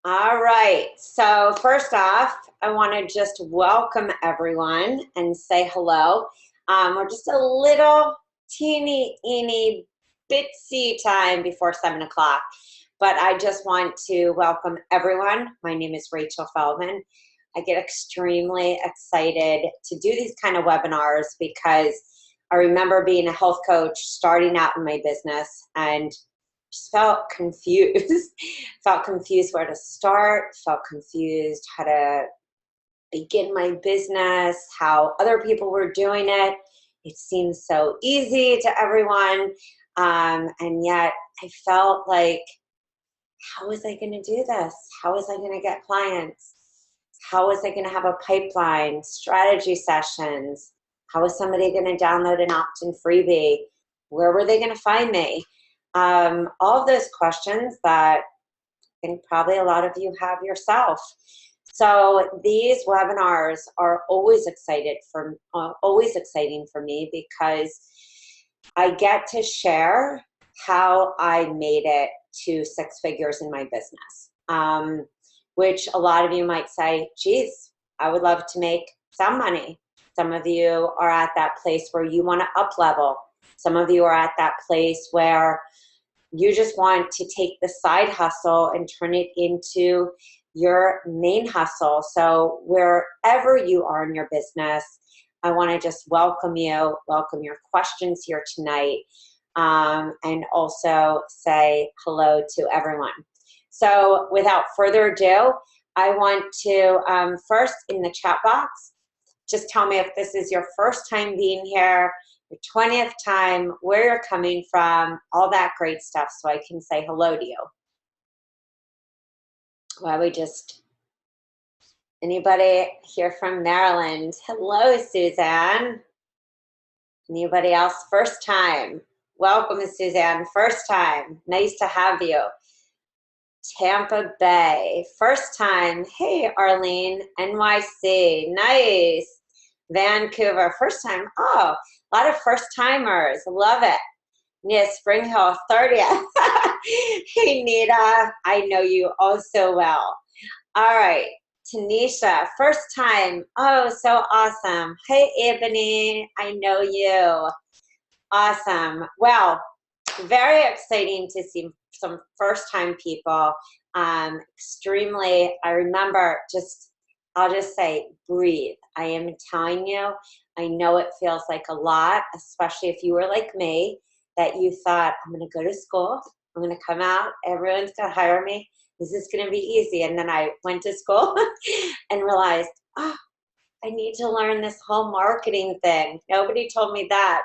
All right. So first off, I want to just welcome everyone and say hello. We're just a little teeny bitsy time before 7 o'clock, but I just want to welcome everyone. My name is Rachel Feldman. I get extremely excited to do these kind of webinars because I remember being a health coach starting out in my business and just felt confused. Felt confused where to start, felt confused how to begin my business, how other people were doing it. It seemed so easy to everyone. And yet I felt like, how was I going to do this? How was I going to get clients? How was I going to have a pipeline, strategy sessions? How was somebody going to download an opt-in freebie? Where were they going to find me? All of those questions that I think probably a lot of you have yourself. So these webinars are always exciting for me because I get to share how I made it to 6 figures in my business, which a lot of you might say, geez, I would love to make some money. Some of you are at that place where you want to up level. Some of you are at that place where you just want to take the side hustle and turn it into your main hustle. So wherever you are in your business, I want to just welcome your questions here tonight, and also say hello to everyone. So without further ado, I want to first in the chat box, just tell me if this is your first time being here, your 20th time, where you're coming from, all that great stuff, so I can say hello to you. Well, anybody here from Maryland? Hello, Suzanne. Anybody else? First time. Welcome, Suzanne. First time. Nice to have you. Tampa Bay. First time. Hey, Arlene. NYC. Nice. Vancouver. First time. Oh, a lot of first timers. Love it. Yeah, Spring Hill, 30th. Hey, Nita. I know you oh so well. All right. Tanisha, first time. Oh, so awesome. Hey, Ebony. I know you. Awesome. Well, very exciting to see some first-time people. Extremely, I remember I'll just say, breathe. I am telling you, I know it feels like a lot, especially if you were like me, that you thought, I'm going to go to school, I'm going to come out, everyone's going to hire me, this is going to be easy. And then I went to school and realized, oh, I need to learn this whole marketing thing. Nobody told me that.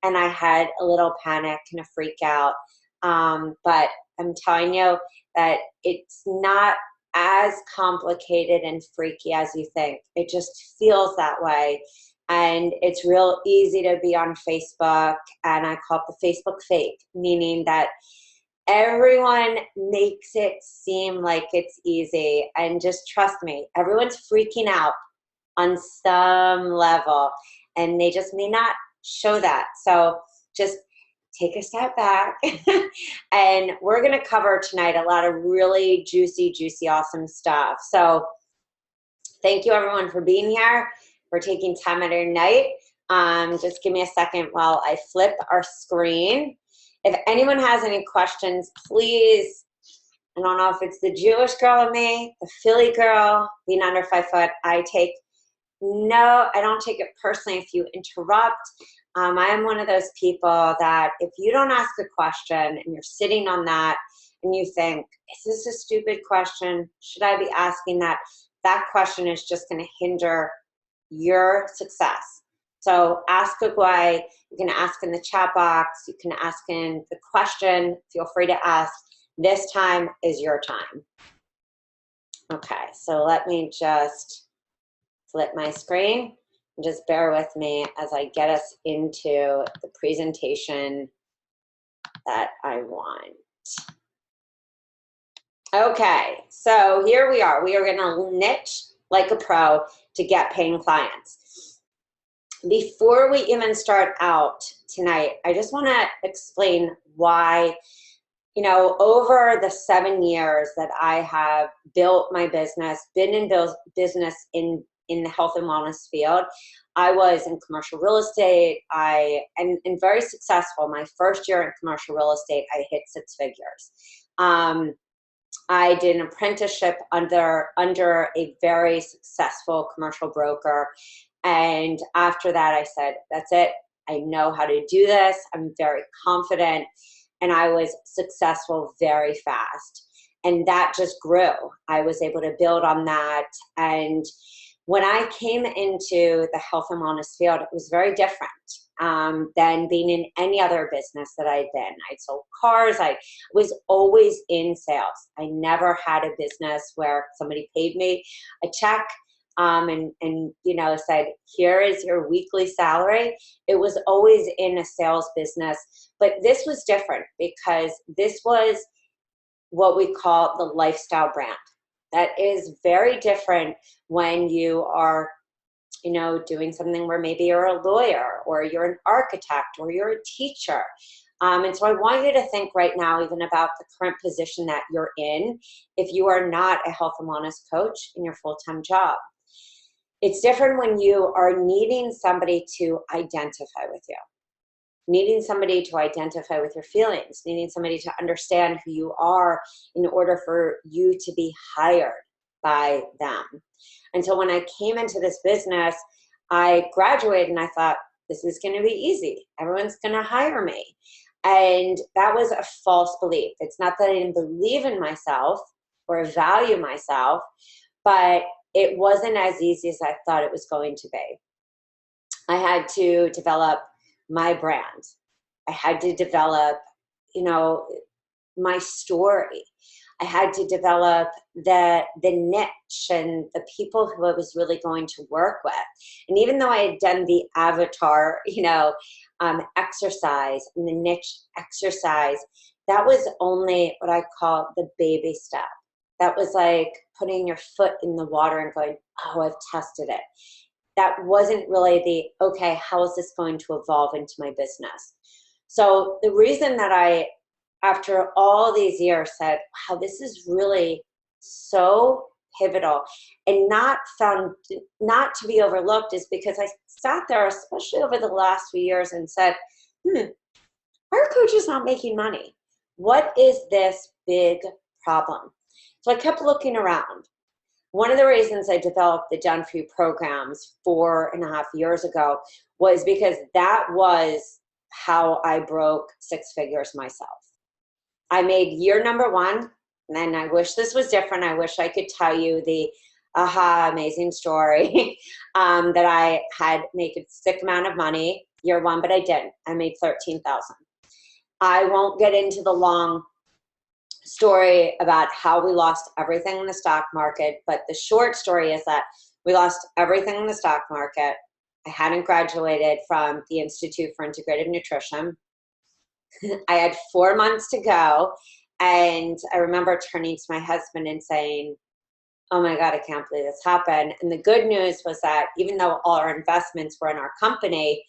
And I had a little panic and a freak out. But I'm telling you that it's not as complicated and freaky as you think. It just feels that way. And it's real easy to be on Facebook, and I call it the Facebook fake, meaning that everyone makes it seem like it's easy. And just trust me, everyone's freaking out on some level, and they just may not show that. So just take a step back. And we're going to cover tonight a lot of really juicy, awesome stuff. So thank you everyone for being here, for taking time out of your night. Just give me a second while I flip our screen. If anyone has any questions, please, I don't know if it's the Jewish girl in me, the Philly girl, being under 5 foot, I don't take it personally if you interrupt. I am one of those people that if you don't ask a question and you're sitting on that and you think, is this a stupid question? Should I be asking that? That question is just going to hinder your success. So ask away. You can ask in the chat box. You can ask in the question. Feel free to ask. This time is your time. Okay, so let me just flip my screen. Just bear with me as I get us into the presentation that I want. Okay, so here we are. We are going to niche like a pro to get paying clients. Before we even start out tonight, I just want to explain why you know, over the 7 years that I have built my business, been in business in the health and wellness field, I was in commercial real estate. And very successful. My first year in commercial real estate, I hit 6 figures. I did an apprenticeship under a very successful commercial broker. And after that, I said, that's it. I know how to do this. I'm very confident. And I was successful very fast. And that just grew. I was able to build on that. And when I came into the health and wellness field, it was very different than being in any other business that I'd been. I sold cars. I was always in sales. I never had a business where somebody paid me a check and you know, said, here is your weekly salary. It was always in a sales business. But this was different because this was what we call the lifestyle brand. That is very different when you are, you know, doing something where maybe you're a lawyer or you're an architect or you're a teacher. And so I want you to think right now even about the current position that you're in if you are not a health and wellness coach in your full-time job. It's different when you are needing somebody to identify with you, needing somebody to identify with your feelings, needing somebody to understand who you are in order for you to be hired by them. And so when I came into this business, I graduated and I thought, this is going to be easy. Everyone's going to hire me. And that was a false belief. It's not that I didn't believe in myself or value myself, but it wasn't as easy as I thought it was going to be. I had to develop my brand. I had to develop, you know, my story. I had to develop the niche and the people who I was really going to work with. And even though I had done the avatar, you know, exercise and the niche exercise, that was only what I call the baby step. That was like putting your foot in the water and going, oh, I've tested it. That wasn't really the, okay, how is this going to evolve into my business? So the reason that I, after all these years, said, wow, this is really so pivotal and not to be overlooked is because I sat there, especially over the last few years, and said, our coach is not making money. What is this big problem? So I kept looking around. One of the reasons I developed the Done For You programs 4.5 years ago was because that was how I broke 6 figures myself. I made year number 1, and I wish this was different. I wish I could tell you the amazing story that I had made a sick amount of money year 1, but I didn't. I made $13,000. I won't get into the long story about how we lost everything in the stock market, but the short story is that we lost everything in the stock market. I hadn't graduated from the Institute for Integrative Nutrition. I had 4 months to go, and I remember turning to my husband and saying, oh my God, I can't believe this happened. And the good news was that even though all our investments were in our company,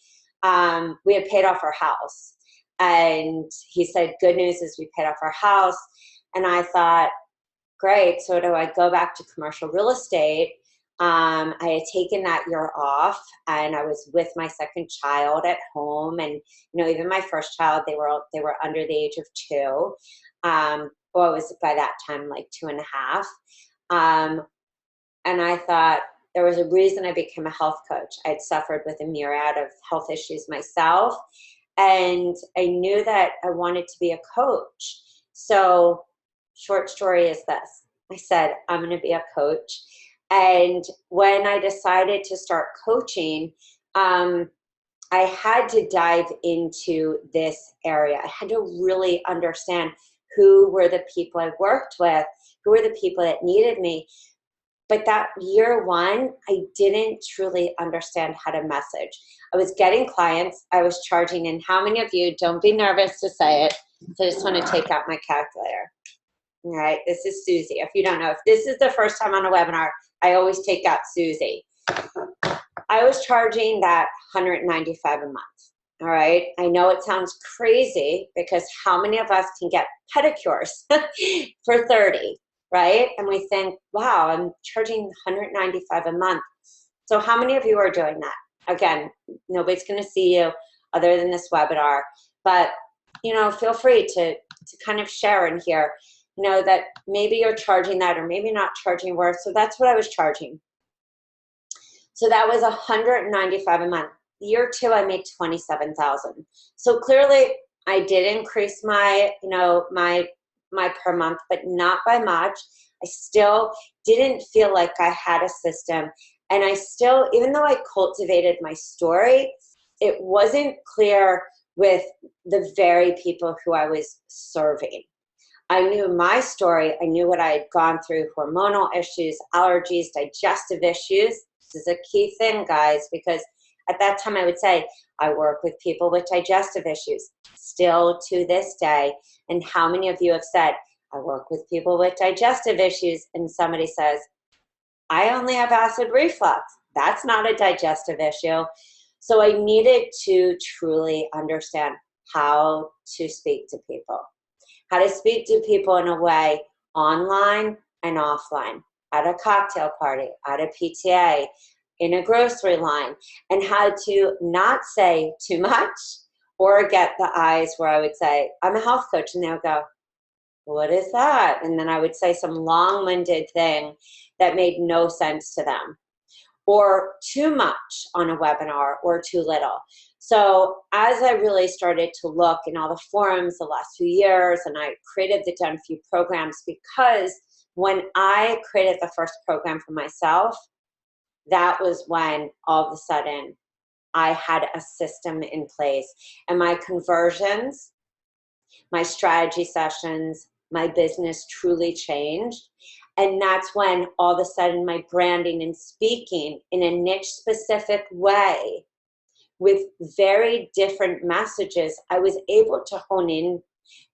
we had paid off our house. And he said, good news is we paid off our house. And I thought, great, so do I go back to commercial real estate? I had taken that year off, and I was with my second child at home. And, you know, even my first child, they were under the age of 2. Well, it was by that time like 2.5. And I thought there was a reason I became a health coach. I'd suffered with a myriad of health issues myself. And I knew that I wanted to be a coach. So short story is this. I said, I'm going to be a coach. And when I decided to start coaching, I had to dive into this area. I had to really understand who were the people I worked with, who were the people that needed me. But that year 1, I didn't truly understand how to message. I was getting clients. I was charging. And how many of you, don't be nervous to say it. So I just want to take out my calculator. All right, this is Susie. If you don't know, if this is the first time on a webinar, I always take out Susie. I was charging that $195 a month. All right. I know it sounds crazy because how many of us can get pedicures for 30, right? And we think, wow, I'm charging $195 a month. So how many of you are doing that? Again, nobody's going to see you other than this webinar, but feel free to kind of share in here, that maybe you're charging that or maybe not charging worth. So that's what I was charging. So that was $195 a month. Year 2, I made $27,000. So clearly I did increase my, my per month, but not by much. I still didn't feel like I had a system. And I still, even though I cultivated my story, it wasn't clear with the very people who I was serving. I knew my story. I knew what I had gone through, hormonal issues, allergies, digestive issues. This is a key thing, guys, because at that time I would say, I work with people with digestive issues still to this day. And how many of you have said, I work with people with digestive issues, and somebody says, I only have acid reflux. That's not a digestive issue. So I needed to truly understand how to speak to people, how to speak to people in a way online and offline, at a cocktail party, at a PTA, in a grocery line, and how to not say too much or get the eyes where I would say, I'm a health coach, and they'll go, what is that? And then I would say some long-winded thing that made no sense to them, or too much on a webinar, or too little. So as I really started to look in all the forums the last few years, and I created the Done For You programs, because when I created the first program for myself, that was when all of a sudden I had a system in place, and my conversions, my strategy sessions, my business truly changed. And that's when all of a sudden my branding and speaking in a niche specific way with very different messages, I was able to hone in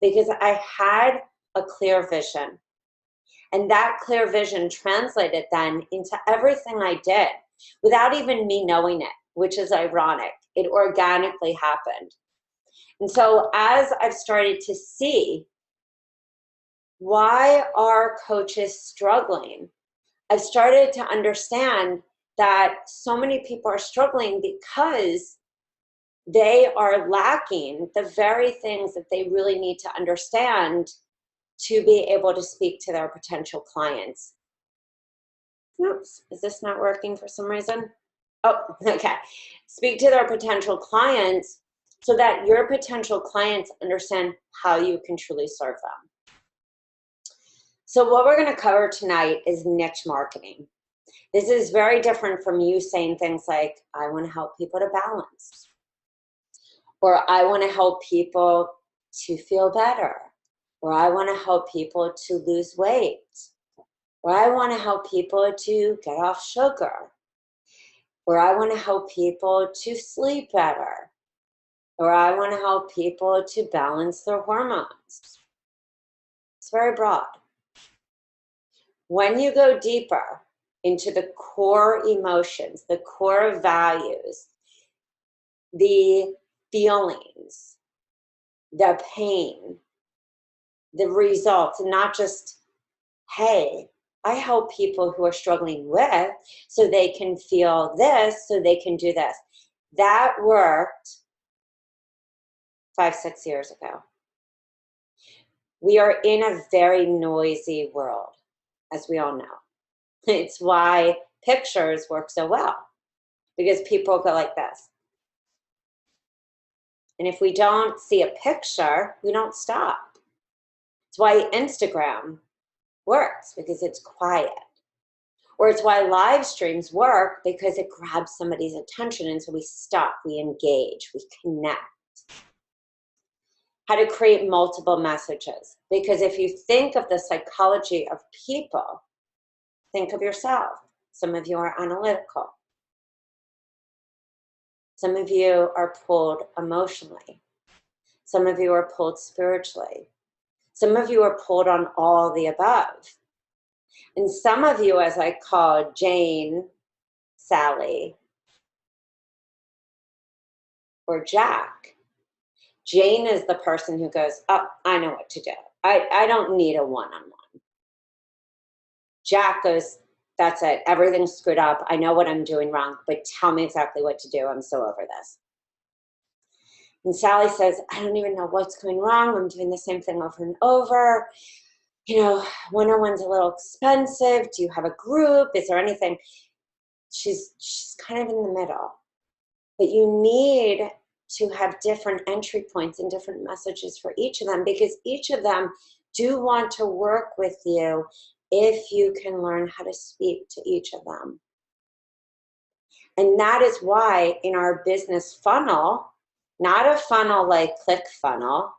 because I had a clear vision. And that clear vision translated then into everything I did without even me knowing it, which is ironic. It organically happened. And so as I've started to see why are coaches struggling, I've started to understand that so many people are struggling because they are lacking the very things that they really need to understand to be able to speak to their potential clients. Oops, is this not working for some reason? Oh, okay. Speak to their potential clients so that your potential clients understand how you can truly serve them. So what we're going to cover tonight is niche marketing. This is very different from you saying things like, I want to help people to balance, or I want to help people to feel better, or I want to help people to lose weight, or I want to help people to get off sugar, or I want to help people to sleep better, or I want to help people to balance their hormones. It's very broad. When you go deeper into the core emotions, the core values, the feelings, the pain, the results, and not just, hey, I help people who are struggling with so they can feel this, so they can do this. That worked 5-6 years ago. We are in a very noisy world, as we all know. It's why pictures work so well, because people go like this. And if we don't see a picture, we don't stop. It's why Instagram works, because it's quiet. Or it's why live streams work, because it grabs somebody's attention, and so we stop, we engage, we connect. How to create multiple messages. Because if you think of the psychology of people, think of yourself. Some of you are analytical. Some of you are pulled emotionally. Some of you are pulled spiritually. Some of you are pulled on all the above. And some of you, as I call Jane, Sally, or Jack. Jane is the person who goes, oh, I know what to do. I don't need a one-on-one. Jack goes, that's it. Everything's screwed up. I know what I'm doing wrong, but tell me exactly what to do. I'm so over this. And Sally says, I don't even know what's going wrong. I'm doing the same thing over and over. You know, one-on-one's a little expensive. Do you have a group? Is there anything? She's kind of in the middle. But you need to have different entry points and different messages for each of them, because each of them do want to work with you if you can learn how to speak to each of them. And that is why in our business funnel, not a funnel like ClickFunnels,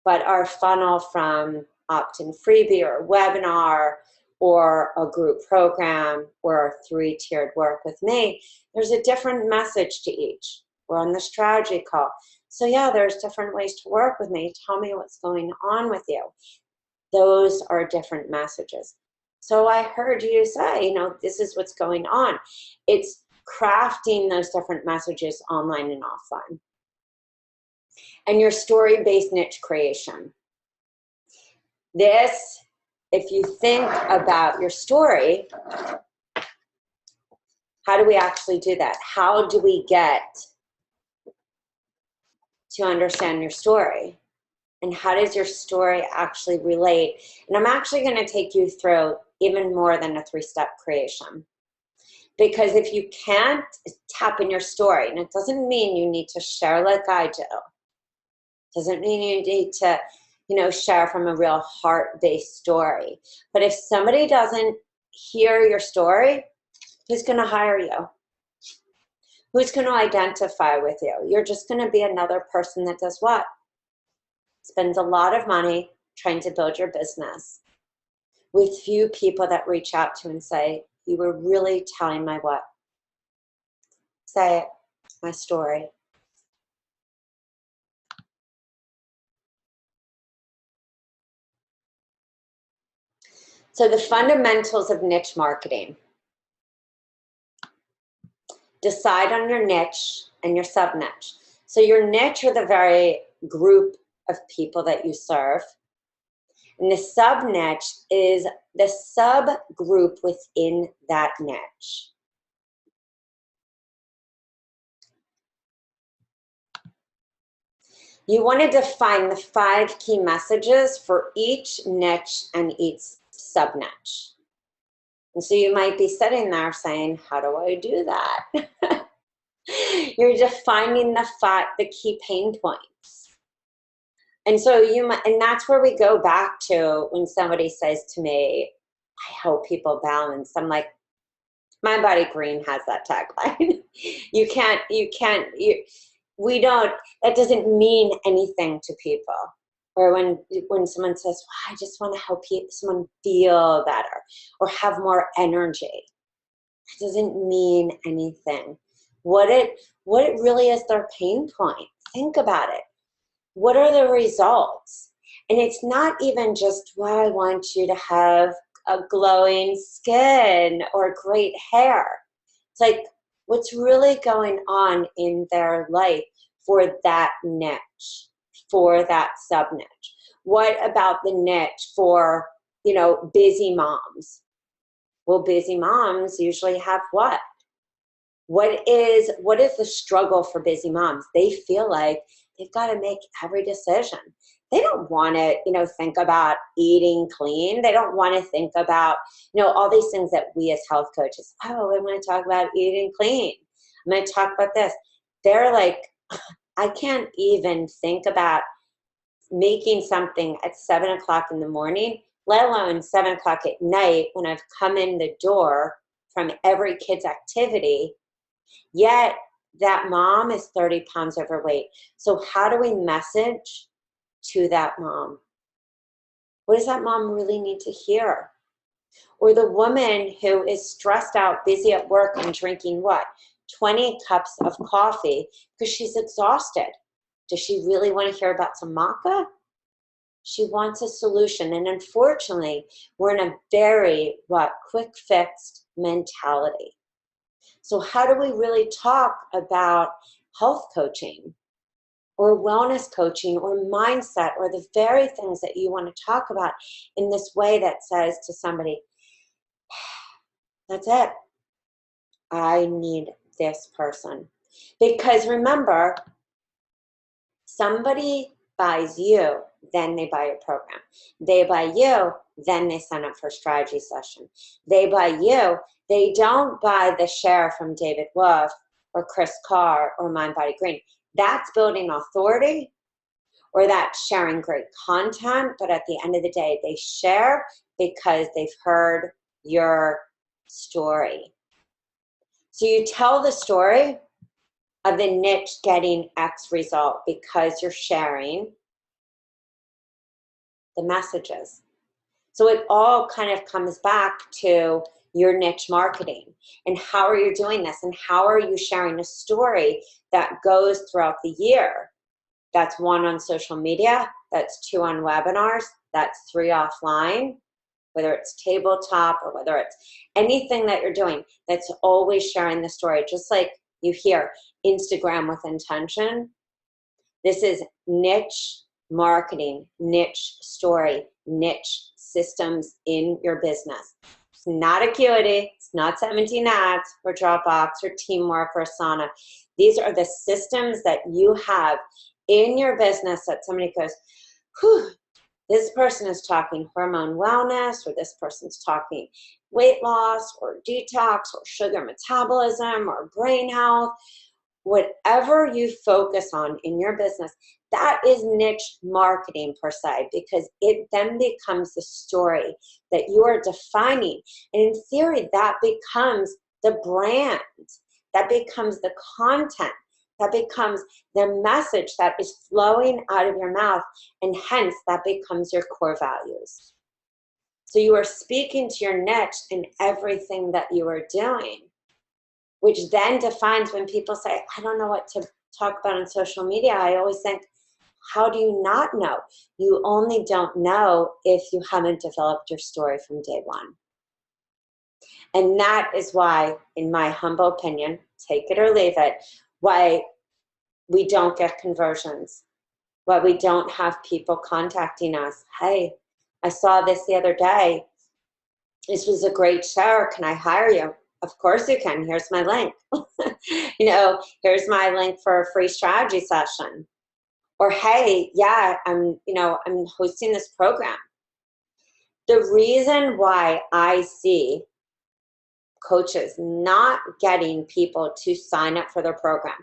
but our funnel from opt-in freebie or webinar or a group program or a 3-tiered work with me, there's a different message to each. We're on the strategy call. So yeah, there's different ways to work with me. Tell me what's going on with you. Those are different messages. So I heard you say, you know, this is what's going on. It's crafting those different messages online and offline. And your story-based niche creation. This, if you think about your story, how do we actually do that? How do we get to understand your story? And how does your story actually relate? And I'm actually going to take you through even more than a 3-step creation. Because if you can't tap in your story, and it doesn't mean you need to share like I do. Doesn't mean you need to, you know, share from a real heart-based story. But if somebody doesn't hear your story, who's going to hire you? Who's going to identify with you? You're just going to be another person that does what? Spends a lot of money trying to build your business with few people that reach out to and say, you were really telling my what? Say it, my story. So the fundamentals of niche marketing. Decide on your niche and your sub-niche. So your niche are the very group of people that you serve. And the sub-niche is the sub-group within that niche. You want to define the 5 key messages for each niche and each sub-niche. And so you might be sitting there saying, how do I do that? You're defining the key pain points. And so and that's where we go back to when somebody says to me, I help people balance. I'm like, My Body Green has that tagline. That doesn't mean anything to people. Or when someone says, well, I just want to help someone feel better or have more energy. It doesn't mean anything. What it really is their pain point. Think about it. What are the results? And it's not even just, well, I want you to have a glowing skin or great hair. It's like, what's really going on in their life for that niche, for that sub-niche? What about the niche for, busy moms? Well, busy moms usually have what? What is the struggle for busy moms? They feel like they've got to make every decision. They don't want to, think about eating clean. They don't want to think about, all these things that we as health coaches, I want to talk about eating clean. I'm going to talk about this. They're like, I can't even think about making something at 7 o'clock in the morning, let alone 7 o'clock at night when I've come in the door from every kid's activity. Yet that mom is 30 pounds overweight. So how do we message to that mom? What does that mom really need to hear? Or the woman who is stressed out, busy at work and drinking what? 20 cups of coffee because she's exhausted. Does she really want to hear about some maca? She wants a solution. And unfortunately, we're in a very, quick fixed mentality. So how do we really talk about health coaching or wellness coaching or mindset or the very things that you want to talk about in this way that says to somebody, that's it. I need this person. Because remember, somebody buys you, then they buy your program. They buy you, then they sign up for a strategy session. They buy you, they don't buy the share from David Wolf or Chris Carr or Mind Body Green. That's building authority, or that's sharing great content, but at the end of the day, they share because they've heard your story. So you tell the story of the niche getting X result because you're sharing the messages. So it all kind of comes back to your niche marketing and how are you doing this and how are you sharing a story that goes throughout the year. That's 1 on social media, that's 2 on webinars, that's 3 offline, whether it's tabletop or whether it's anything that you're doing, that's always sharing the story. Just like you hear Instagram with intention, this is niche marketing, niche story, niche systems in your business. It's not Acuity, it's not 17 ads or Dropbox or Teamwork or Asana. These are the systems that you have in your business that somebody goes, whew, this person is talking hormone wellness, or this person's talking weight loss or detox or sugar metabolism or brain health. Whatever you focus on in your business, that is niche marketing per se, because it then becomes the story that you are defining. And in theory, that becomes the brand, that becomes the content, that becomes the message that is flowing out of your mouth, and hence that becomes your core values. So you are speaking to your niche in everything that you are doing, which then defines when people say, I don't know what to talk about on social media. I always think, how do you not know? You only don't know if you haven't developed your story from day one. And that is why, in my humble opinion, take it or leave it, why we don't get conversions, why we don't have people contacting us. Hey, I saw this the other day. This was a great show. Can I hire you? Of course you can. Here's my link. Here's my link for a free strategy session. Or hey, yeah, I'm hosting this program. The reason why I see coaches not getting people to sign up for their program,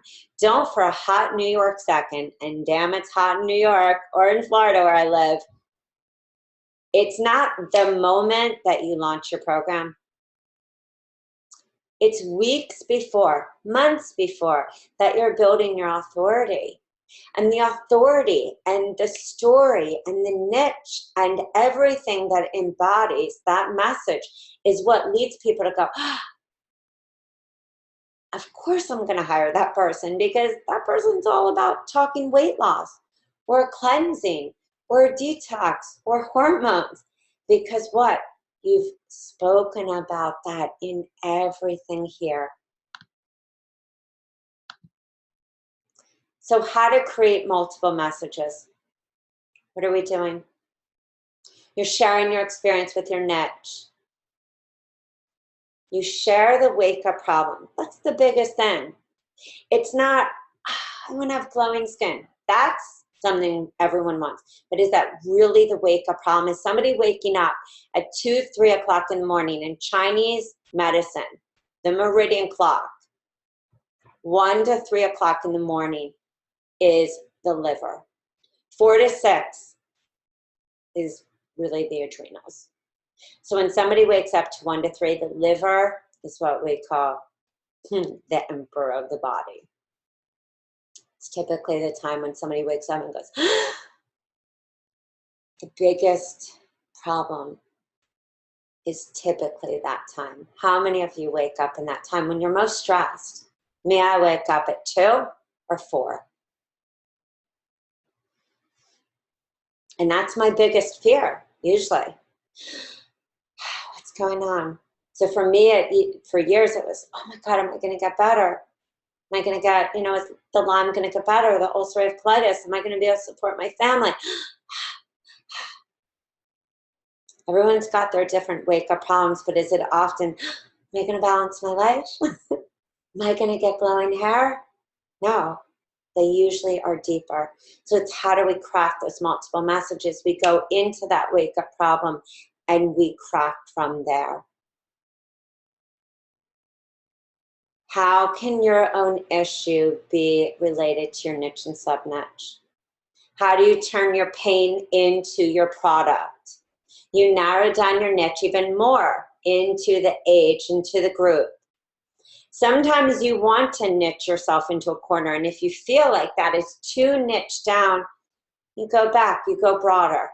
don't for a hot New York second, and damn, it's hot in New York or in Florida where I live. It's not the moment that you launch your program. It's weeks before, months before, that you're building your authority. And the authority and the story and the niche and everything that embodies that message is what leads people to go, of course I'm going to hire that person, because that person's all about talking weight loss or cleansing or detox or hormones. Because what? You've spoken about that in everything here. So how to create multiple messages. What are we doing? You're sharing your experience with your niche. You share the wake-up problem. That's the biggest thing. It's not, I want to have glowing skin. That's something everyone wants. But is that really the wake-up problem? Is somebody waking up at 2, 3 o'clock in the morning in Chinese medicine, the meridian clock, 1 to 3 o'clock in the morning is the liver. 4 to 6 is really the adrenals. So when somebody wakes up to 1 to 3, the liver is what we call the emperor of the body. It's typically the time when somebody wakes up and goes, the biggest problem is typically that time. How many of you wake up in that time when you're most stressed? Me, I wake up at 2 or 4. And that's my biggest fear, usually. What's going on? So for me, for years, it was, oh my God, am I going to get better? Am I going to get, is the Lyme going to get better? The ulcerative colitis? Am I going to be able to support my family? Everyone's got their different wake-up problems, but is it often, am I going to balance my life? Am I going to get glowing hair? No, they usually are deeper. So it's how do we craft those multiple messages? We go into that wake-up problem and we craft from there. How can your own issue be related to your niche and sub-niche? How do you turn your pain into your product? You narrow down your niche even more into the age, into the group. Sometimes you want to niche yourself into a corner, and if you feel like that is too niche down, you go back, you go broader.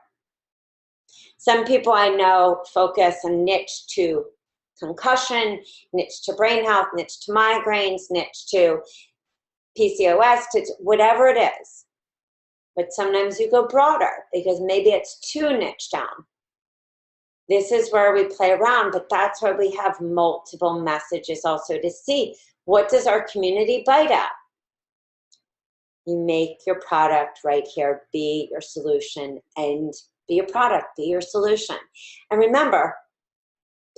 Some people I know focus on niche to concussion, niche to brain health, niche to migraines, niche to PCOS, to whatever it is. But sometimes you go broader because maybe it's too niche down. This is where we play around, but that's why we have multiple messages also to see what does our community bite at. You make your product right here be your solution, and be your product, be your solution. And remember,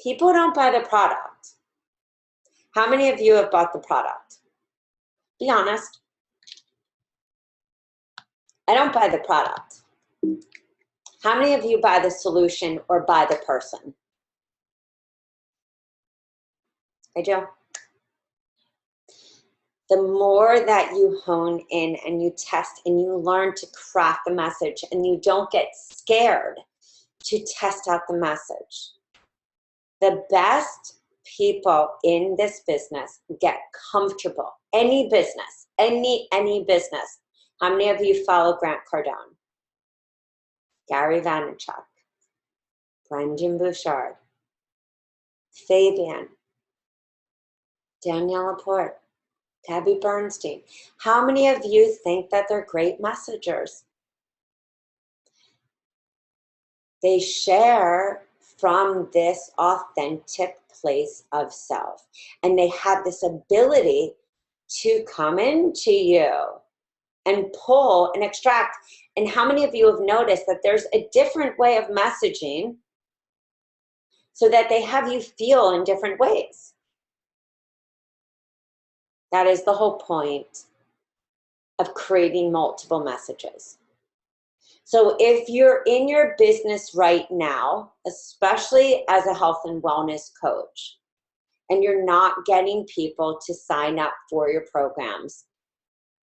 people don't buy the product. How many of you have bought the product? Be honest. I don't buy the product. How many of you buy the solution or buy the person? I do. The more that you hone in and you test and you learn to craft the message and you don't get scared to test out the message, the best people in this business get comfortable. Any business, any business. How many of you follow Grant Cardone? Gary Vaynerchuk, Brendon Burchard, Fabian, Danielle Laporte, Gabby Bernstein. How many of you think that they're great messengers? They share from this authentic place of self, and they have this ability to come into you and pull and extract. And how many of you have noticed that there's a different way of messaging so that they have you feel in different ways? That is the whole point of creating multiple messages. So if you're in your business right now, especially as a health and wellness coach, and you're not getting people to sign up for your programs,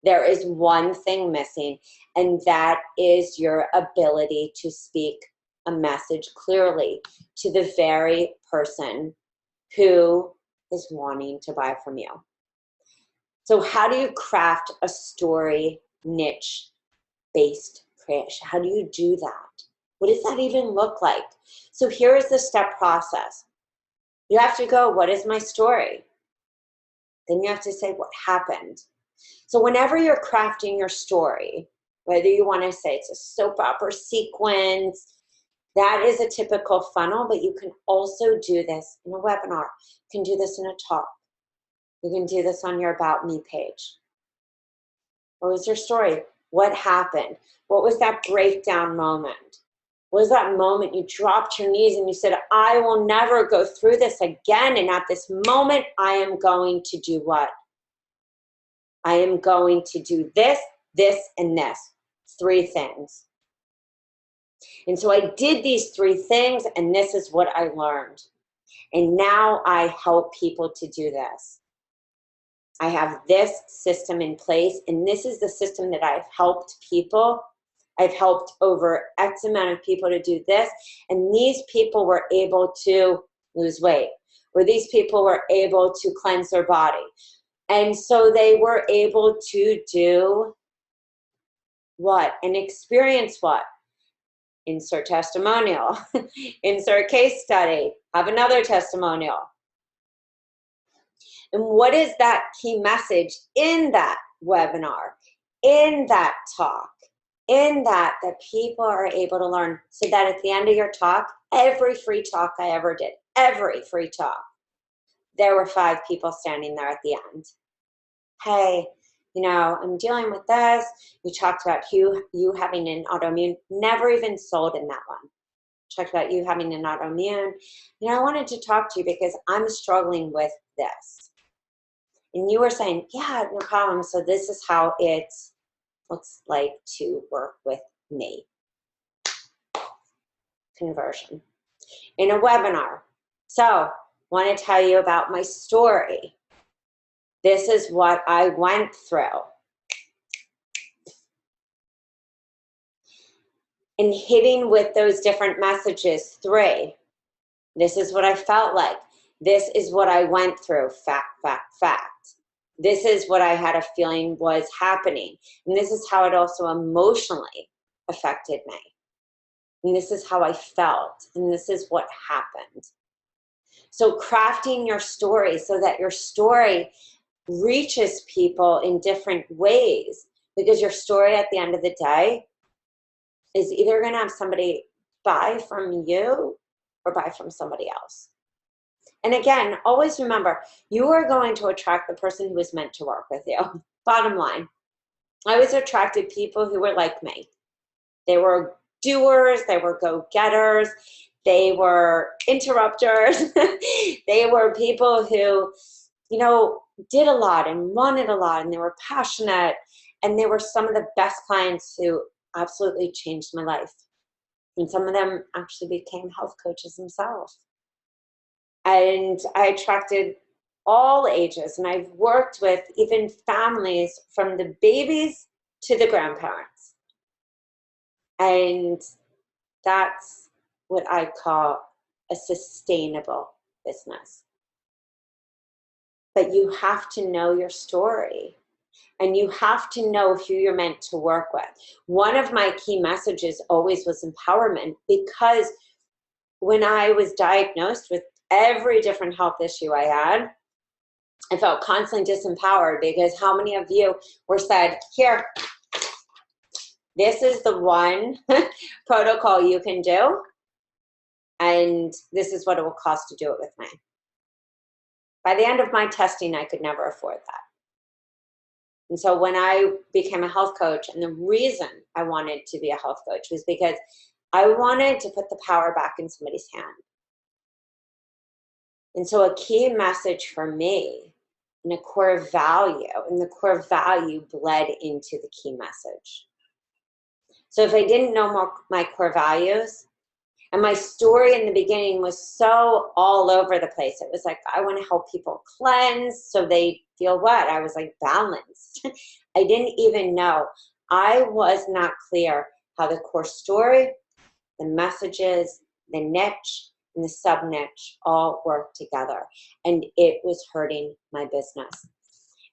there is one thing missing, and that is your ability to speak a message clearly to the very person who is wanting to buy from you. So how do you craft a story niche-based creation? How do you do that? What does that even look like? So here is the step process. You have to go, what is my story? Then you have to say, what happened? So whenever you're crafting your story, whether you want to say it's a soap opera sequence, that is a typical funnel, but you can also do this in a webinar. You can do this in a talk. You can do this on your About Me page. What was your story? What happened? What was that breakdown moment? What was that moment you dropped your knees and you said, I will never go through this again, and at this moment, I am going to do what? I am going to do this, this, and this. 3 things. And so I did these 3 things, and this is what I learned. And now I help people to do this. I have this system in place, and this is the system that I've helped people. I've helped over X amount of people to do this, and these people were able to lose weight, or these people were able to cleanse their body. And so they were able to do what? And experience what? Insert testimonial, insert case study, have another testimonial. And what is that key message in that webinar, in that talk, in that people are able to learn, so that at the end of your talk, every free talk I ever did, every free talk, there were 5 people standing there at the end. hey, I'm dealing with this. You talked about you having an autoimmune, never even sold in that one. Talked about you having an autoimmune. I wanted to talk to you because I'm struggling with this. And you were saying, yeah, no problem. So this is how it looks like to work with me. Conversion. In a webinar. So, want to tell you about my story. This is what I went through. And hitting with those different messages, 3. This is what I felt like. This is what I went through. Fact, fact, fact. This is what I had a feeling was happening. And this is how it also emotionally affected me. And this is how I felt. And this is what happened. So crafting your story so that your story reaches people in different ways, because your story at the end of the day is either going to have somebody buy from you or buy from somebody else. And again, always remember, you are going to attract the person who is meant to work with you. Bottom line, I always attracted people who were like me. They were doers, they were go-getters, they were interrupters. They were people who, did a lot and wanted a lot, and they were passionate, and they were some of the best clients who absolutely changed my life. And some of them actually became health coaches themselves. And I attracted all ages, and I've worked with even families from the babies to the grandparents. And that's what I call a sustainable business. But you have to know your story, and you have to know who you're meant to work with. One of my key messages always was empowerment, because when I was diagnosed with every different health issue I had, I felt constantly disempowered, because how many of you were said, here, this is the one protocol you can do, and this is what it will cost to do it with me. By the end of my testing, I could never afford that. And so when I became a health coach, and the reason I wanted to be a health coach was because I wanted to put the power back in somebody's hand. And so a key message for me, and a core value, and the core value bled into the key message. So if I didn't know my core values, and my story in the beginning was so all over the place. It was like, I want to help people cleanse so they feel what? I was like balanced. I didn't even know. I was not clear how the core story, the messages, the niche, and the sub-niche all work together. And it was hurting my business.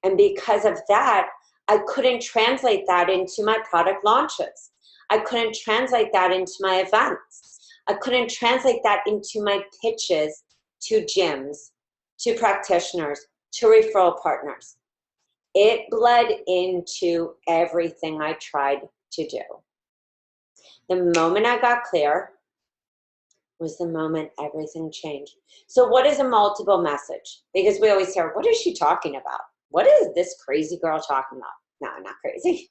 And because of that, I couldn't translate that into my product launches. I couldn't translate that into my events. I couldn't translate that into my pitches to gyms, to practitioners, to referral partners. It bled into everything I tried to do. The moment I got clear was the moment everything changed. So what is a multiple message? Because we always hear, what is she talking about? What is this crazy girl talking about? No, I'm not crazy.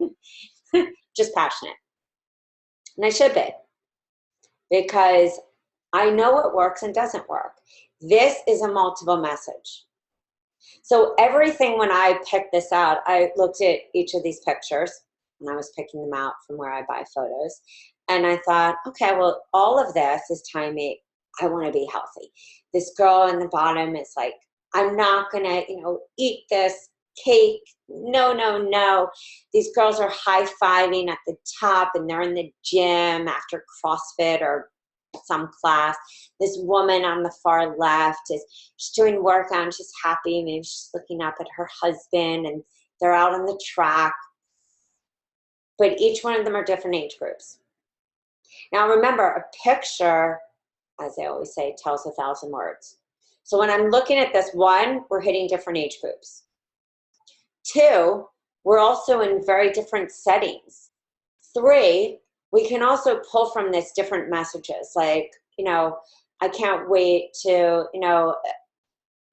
Just passionate. And I should be, because I know what works and doesn't work. This is a multiple message. So everything, when I picked this out, I looked at each of these pictures, and I was picking them out from where I buy photos. And I thought, okay, well, all of this is telling me I want to be healthy. This girl in the bottom is like, I'm not going to, eat this cake. No, no, no. These girls are high-fiving at the top, and they're in the gym after CrossFit or some class. This woman on the far left she's doing workout, and she's happy. Maybe she's looking up at her husband, and they're out on the track. But each one of them are different age groups. Now remember, a picture, as I always say, tells 1,000 words. So when I'm looking at this, 1, we're hitting different age groups. 2, we're also in very different settings. 3, we can also pull from this different messages, like, I can't wait to,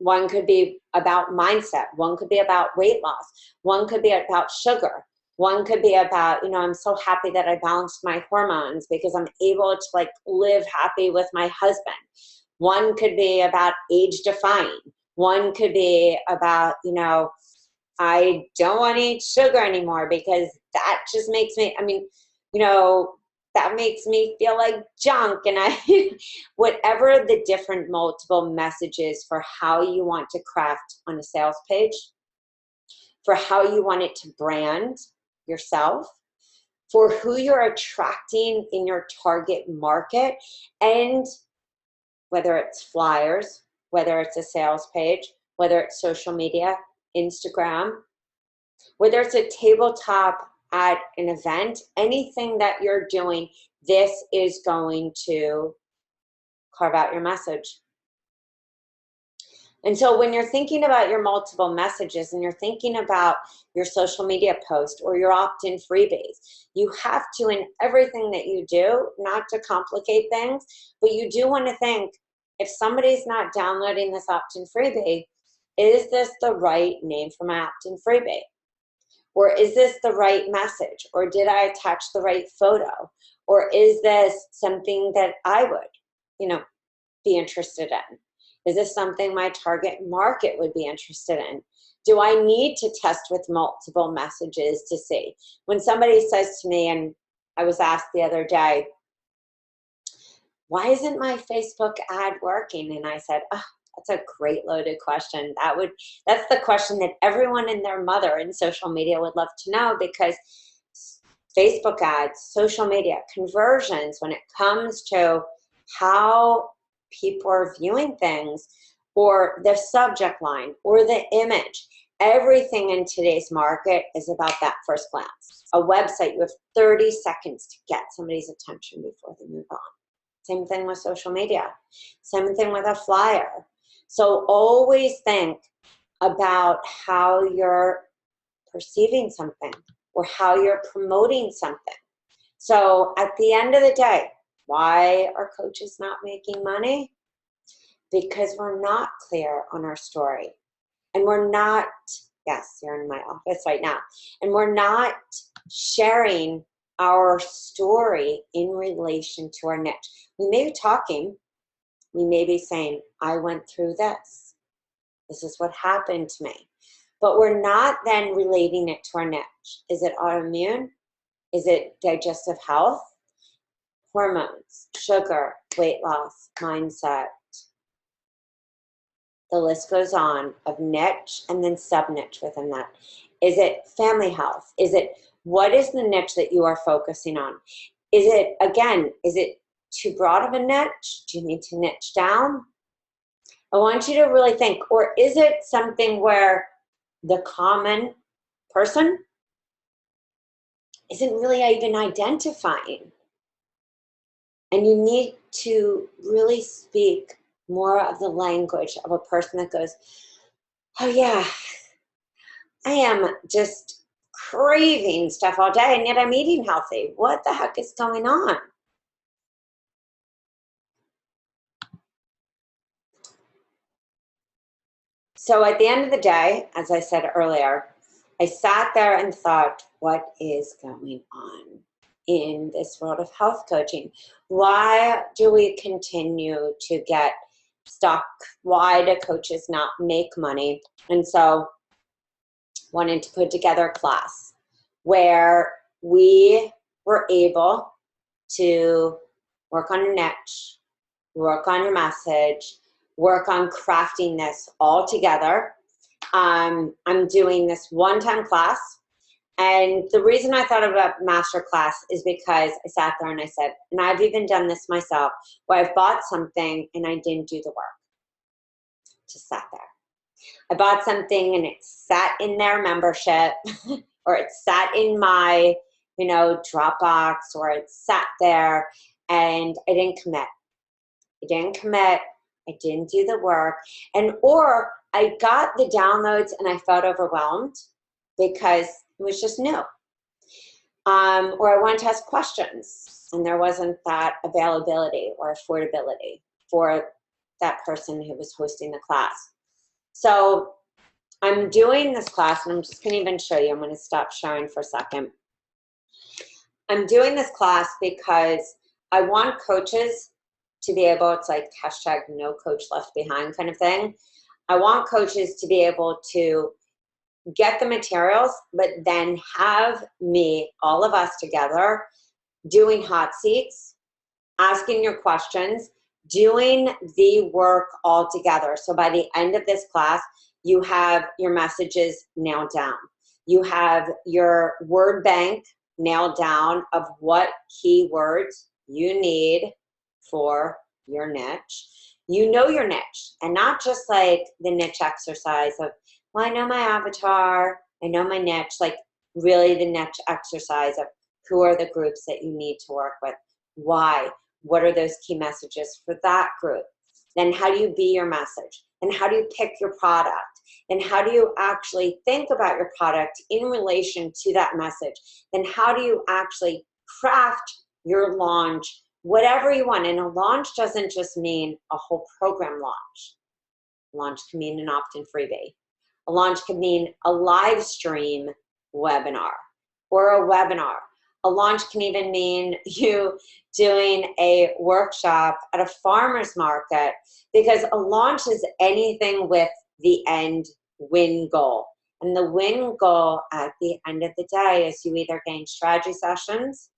One could be about mindset. One could be about weight loss. One could be about sugar. One could be about, I'm so happy that I balanced my hormones because I'm able to like live happy with my husband. One could be about age defying. One could be about, I don't want to eat sugar anymore because that just makes me, that makes me feel like junk. And whatever the different multiple messages for how you want to craft on a sales page, for how you want it to brand yourself, for who you're attracting in your target market, and whether it's flyers, whether it's a sales page, whether it's social media, Instagram, whether it's a tabletop at an event, anything that you're doing, this is going to carve out your message. And so when you're thinking about your multiple messages and you're thinking about your social media post or your opt-in freebies, you have to, in everything that you do, not to complicate things, but you do want to think, if somebody's not downloading this opt-in freebie, is this the right name for my opt-in freebie? Or is this the right message? Or did I attach the right photo? Or is this something that I would, be interested in? Is this something my target market would be interested in? Do I need to test with multiple messages to see? When somebody says to me, and I was asked the other day, why isn't my Facebook ad working? And I said, oh, that's a great loaded question. That's the question that everyone and their mother in social media would love to know, because Facebook ads, social media, conversions, when it comes to how people are viewing things, or the subject line, or the image, everything in today's market is about that first glance. A website, you have 30 seconds to get somebody's attention before they move on. Same thing with social media. Same thing with a flyer. So always think about how you're perceiving something or how you're promoting something. So at the end of the day, why are coaches not making money? Because we're not clear on our story. And we're not, yes, you're in my office right now, and we're not sharing our story in relation to our niche. We may be talking, we may be saying, I went through this. This is what happened to me. But we're not then relating it to our niche. Is it autoimmune? Is it digestive health? Hormones, sugar, weight loss, mindset. The list goes on of niche and then sub-niche within that. Is it family health? What is the niche that you are focusing on? Is it too broad of a niche? Do you need to niche down? I want you to really think, or is it something where the common person isn't really even identifying? And you need to really speak more of the language of a person that goes, oh yeah, I am just craving stuff all day and yet I'm eating healthy. What the heck is going on? So at the end of the day, as I said earlier, I sat there and thought, what is going on in this world of health coaching? Why do we continue to get stuck? Why do coaches not make money? And so wanted to put together a class where we were able to work on your niche, work on your message, work on crafting this all together. I'm doing this one-time class. And the reason I thought about master class is because I sat there and I said, and I've even done this myself, where I've bought something and I didn't do the work. Just sat there. I bought something and it sat in their membership or it sat in my, Dropbox, or it sat there and I didn't commit. I didn't do the work. Or I got the downloads and I felt overwhelmed because it was just new. Or I wanted to ask questions and there wasn't that availability or affordability for that person who was hosting the class. So I'm doing this class, and I'm just going to even show you. I'm going to stop sharing for a second. I'm doing this class because I want coaches to be able, it's like hashtag no coach left behind kind of thing. I want coaches to be able to get the materials, but then have me, all of us together, doing hot seats, asking your questions, doing the work all together. So by the end of this class, you have your messages nailed down. You have your word bank nailed down of what keywords you need for your niche. You know your niche, and not just like the niche exercise of, well, I know my avatar, I know my niche, like really the niche exercise of who are the groups that you need to work with, why, what are those key messages for that group, then how do you be your message, and how do you pick your product, and how do you actually think about your product in relation to that message, then how do you actually craft your launch, whatever you want. And a launch doesn't just mean a whole program launch. A launch can mean an opt-in freebie. A launch can mean a live stream webinar or a webinar. A launch can even mean you doing a workshop at a farmer's market, because a launch is anything with the end win goal. And the win goal at the end of the day is you either gain strategy sessions,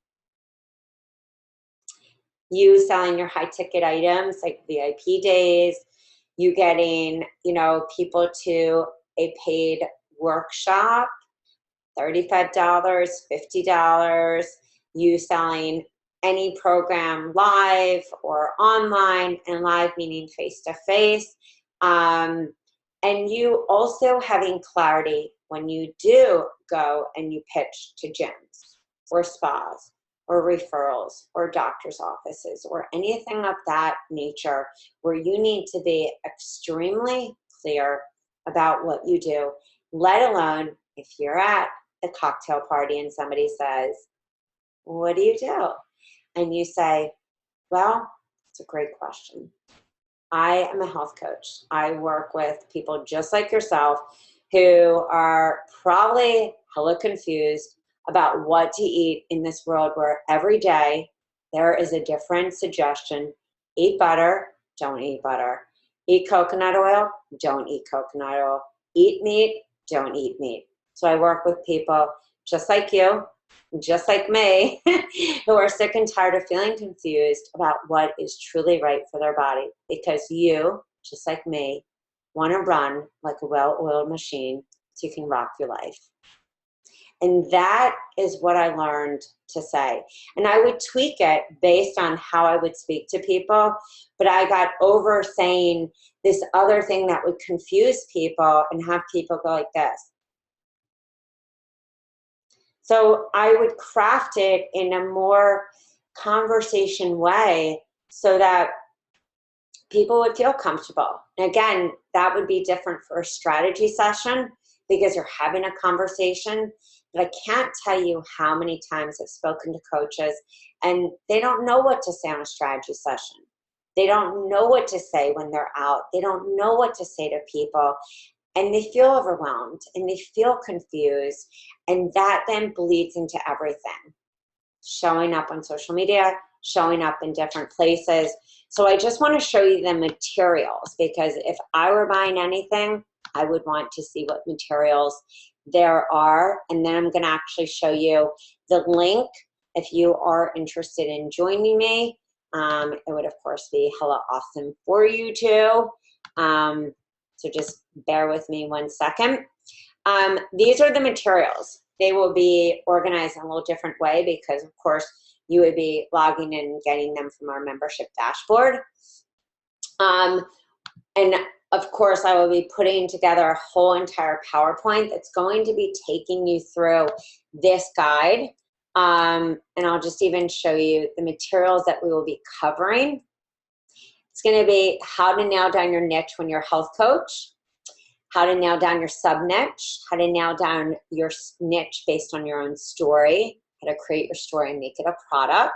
you selling your high ticket items like VIP days, you getting, you know, people to a paid workshop, $35, $50, you selling any program live or online, and live meaning face-to-face. And you also having clarity when you do go and you pitch to gyms or spas or referrals or doctor's offices or anything of that nature, where you need to be extremely clear about what you do, let alone if you're at a cocktail party and somebody says, what do you do? And you say, well, it's a great question. I am a health coach. I work with people just like yourself who are probably hella confused about what to eat in this world where every day there is a different suggestion. Eat butter, don't eat butter. Eat coconut oil, don't eat coconut oil. Eat meat, don't eat meat. So I work with people just like you, just like me, who are sick and tired of feeling confused about what is truly right for their body, because you, just like me, want to run like a well-oiled machine so you can rock your life. And that is what I learned to say. And I would tweak it based on how I would speak to people, but I got over saying this other thing that would confuse people and have people go like this. So I would craft it in a more conversation way so that people would feel comfortable. And again, that would be different for a strategy session because you're having a conversation. But I can't tell you how many times I've spoken to coaches and they don't know what to say on a strategy session. They don't know what to say when they're out. They don't know what to say to people. And they feel overwhelmed and they feel confused, and that then bleeds into everything. Showing up on social media, showing up in different places. So I just want to show you the materials, because if I were buying anything, I would want to see what materials there are. And then I'm going to actually show you the link if you are interested in joining me. It would, of course, be hella awesome for you too. So just bear with me 1 second. These are the materials. They will be organized in a little different way because, of course, you would be logging in and getting them from our membership dashboard. And, of course, I will be putting together a whole entire PowerPoint that's going to be taking you through this guide. And I'll just even show you the materials that we will be covering. It's going to be how to nail down your niche when you're a health coach, how to nail down your sub-niche, how to nail down your niche based on your own story, how to create your story and make it a product,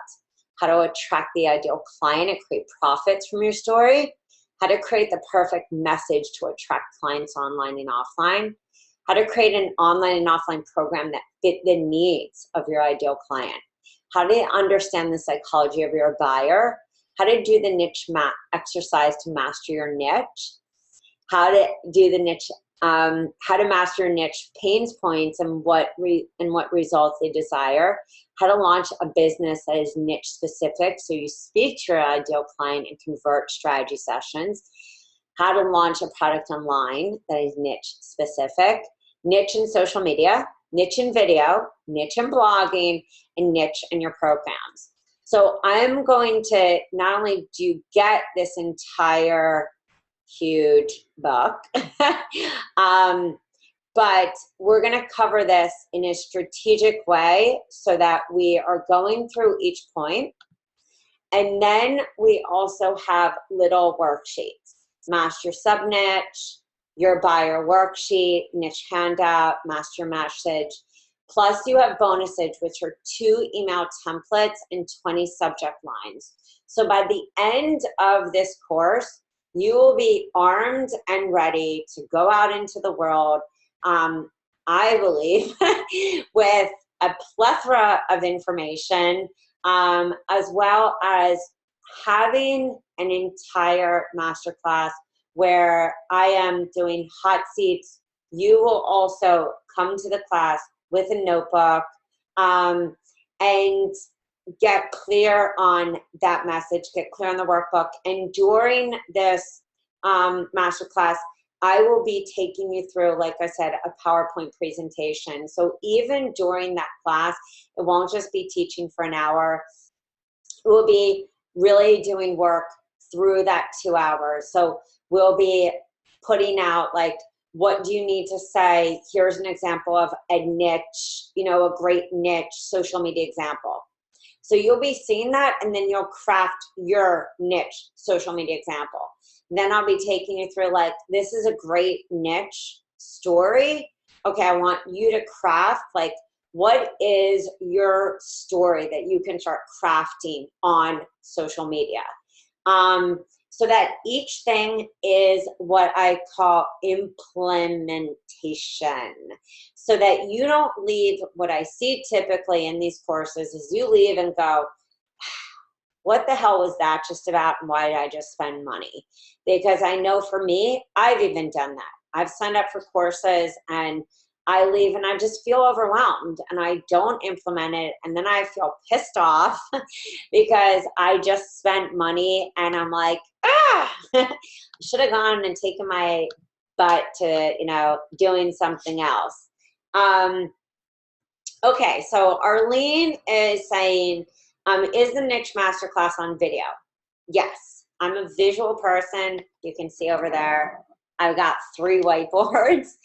how to attract the ideal client and create profits from your story, how to create the perfect message to attract clients online and offline, how to create an online and offline program that fit the needs of your ideal client, how to understand the psychology of your buyer, how to do the niche exercise to master your niche, how to do the niche, how to master your niche pain points and what results they desire, how to launch a business that is niche specific so you speak to your ideal client and convert strategy sessions, how to launch a product online that is niche specific, niche in social media, niche in video, niche in blogging, and niche in your programs. So I'm going to, not only do you get this entire huge book, but we're going to cover this in a strategic way so that we are going through each point. And then we also have little worksheets: master sub niche, your buyer worksheet, niche handout, master message. Plus you have bonuses, which are 2 email templates and 20 subject lines. So by the end of this course, you will be armed and ready to go out into the world, I believe, with a plethora of information, as well as having an entire masterclass where I am doing hot seats. You will also come to the class with a notebook and get clear on that message, get clear on the workbook. And during this masterclass, I will be taking you through, like I said, a PowerPoint presentation. So even during that class, it won't just be teaching for an hour. It will be really doing work through that 2 hours. So we'll be putting out, like, what do you need to say? Here's an example of a niche, a great niche social media example. So you'll be seeing that, and then you'll craft your niche social media example. Then I'll be taking you through, like, this is a great niche story. Okay, I want you to craft, like, what is your story that you can start crafting on social media? So that each thing is what I call implementation. So that you don't leave, what I see typically in these courses is you leave and go, what the hell was that just about, and why did I just spend money? Because I know for me, I've even done that. I've signed up for courses and I leave and I just feel overwhelmed and I don't implement it, and then I feel pissed off because I just spent money and I'm like, I should have gone and taken my butt to, doing something else. Okay, so Arlene is saying, is the niche masterclass on video? Yes, I'm a visual person. You can see over there, I've got 3 whiteboards.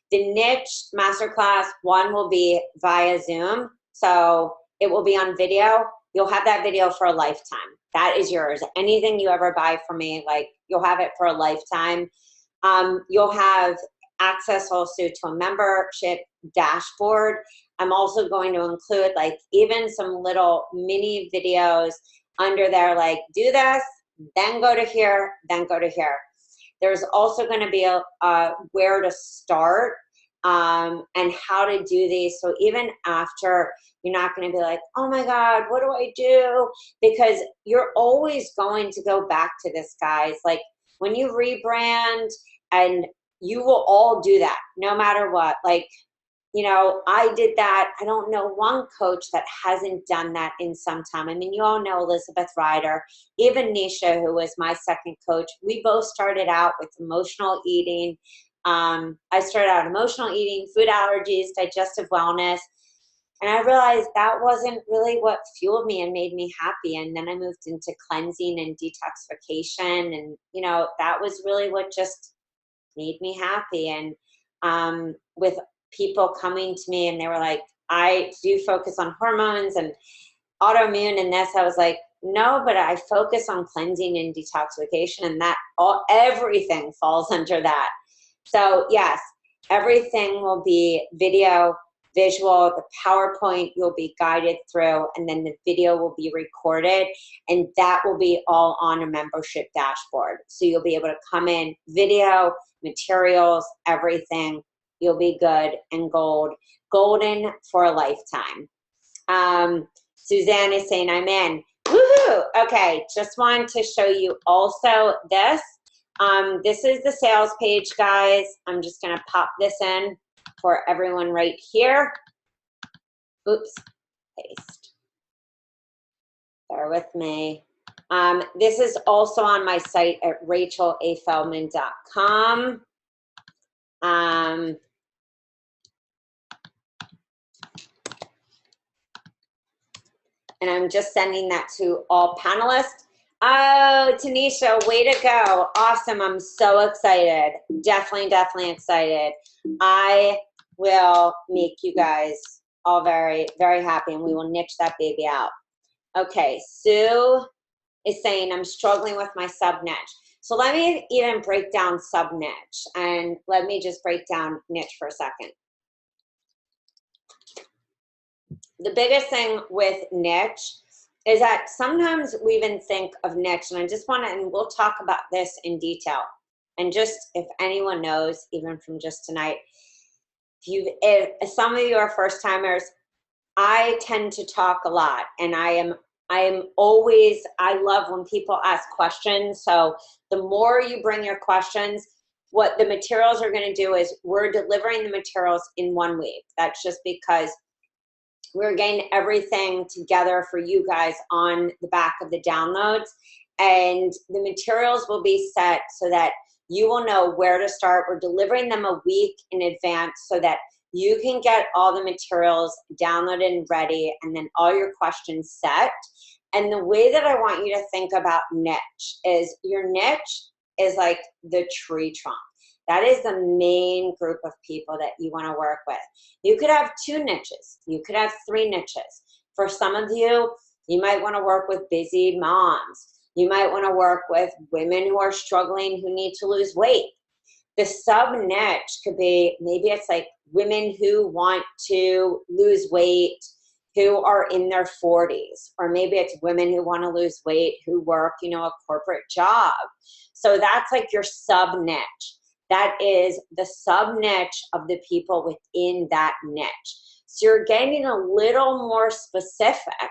The niche masterclass, one will be via Zoom. So it will be on video. You'll have that video for a lifetime. That is yours. Anything you ever buy from me, like, you'll have it for a lifetime. You'll have access also to a membership dashboard. I'm also going to include, like, even some little mini videos under there, like, do this, then go to here, then go to here. There's also going to be a where to start and how to do these. So even after, you're not going to be like, oh my God, what do I do? Because you're always going to go back to this, guys. Like, when you rebrand, and you will all do that no matter what. Like, I did that. I don't know one coach that hasn't done that in some time. I mean, you all know Elizabeth Ryder, even Nisha, who was my second coach. We both started out with emotional eating. I started out emotional eating, food allergies, digestive wellness. And I realized that wasn't really what fueled me and made me happy. And then I moved into cleansing and detoxification. And, that was really what just made me happy. And with people coming to me and they were like, I do focus on hormones and autoimmune and this, I was like, no, but I focus on cleansing and detoxification, and that everything falls under that. So yes, everything will be video. visual, the PowerPoint you'll be guided through, and then the video will be recorded, and that will be all on a membership dashboard. So you'll be able to come in, video, materials, everything. You'll be good and golden for a lifetime. Suzanne is saying, I'm in. Woohoo! Okay, just wanted to show you also this. This is the sales page, guys. I'm just gonna pop this in for everyone right here. Oops, paste. Bear with me. This is also on my site at rachelafeldman.com. And I'm just sending that to all panelists. Oh, Tanisha, way to go. Awesome. I'm so excited. Definitely excited. I will make you guys all very, very happy, and we will niche that baby out. Okay, Sue is saying, I'm struggling with my sub niche. So let me even break down sub niche, and let me just break down niche for a second. The biggest thing with niche is that sometimes we even think of niche, and I just want to, and we'll talk about this in detail. And just if anyone knows, even from just tonight, if some of you are first timers, I tend to talk a lot, and I am always, I love when people ask questions. So the more you bring your questions, what the materials are going to do is we're delivering the materials in 1 week. That's just because we're getting everything together for you guys on the back of the downloads, and the materials will be set so that you will know where to start. We're delivering them a week in advance so that you can get all the materials downloaded and ready, and then all your questions set. And the way that I want you to think about niche is, your niche is like the tree trunk. That is the main group of people that you want to work with. You could have 2 niches. You could have 3 niches. For some of you, you might want to work with busy moms. You might want to work with women who are struggling, who need to lose weight. The sub niche could be, maybe it's like women who want to lose weight, who are in their 40s, or maybe it's women who want to lose weight, who work, you know, a corporate job. So that's like your sub niche. That is the sub niche of the people within that niche. So you're getting a little more specific,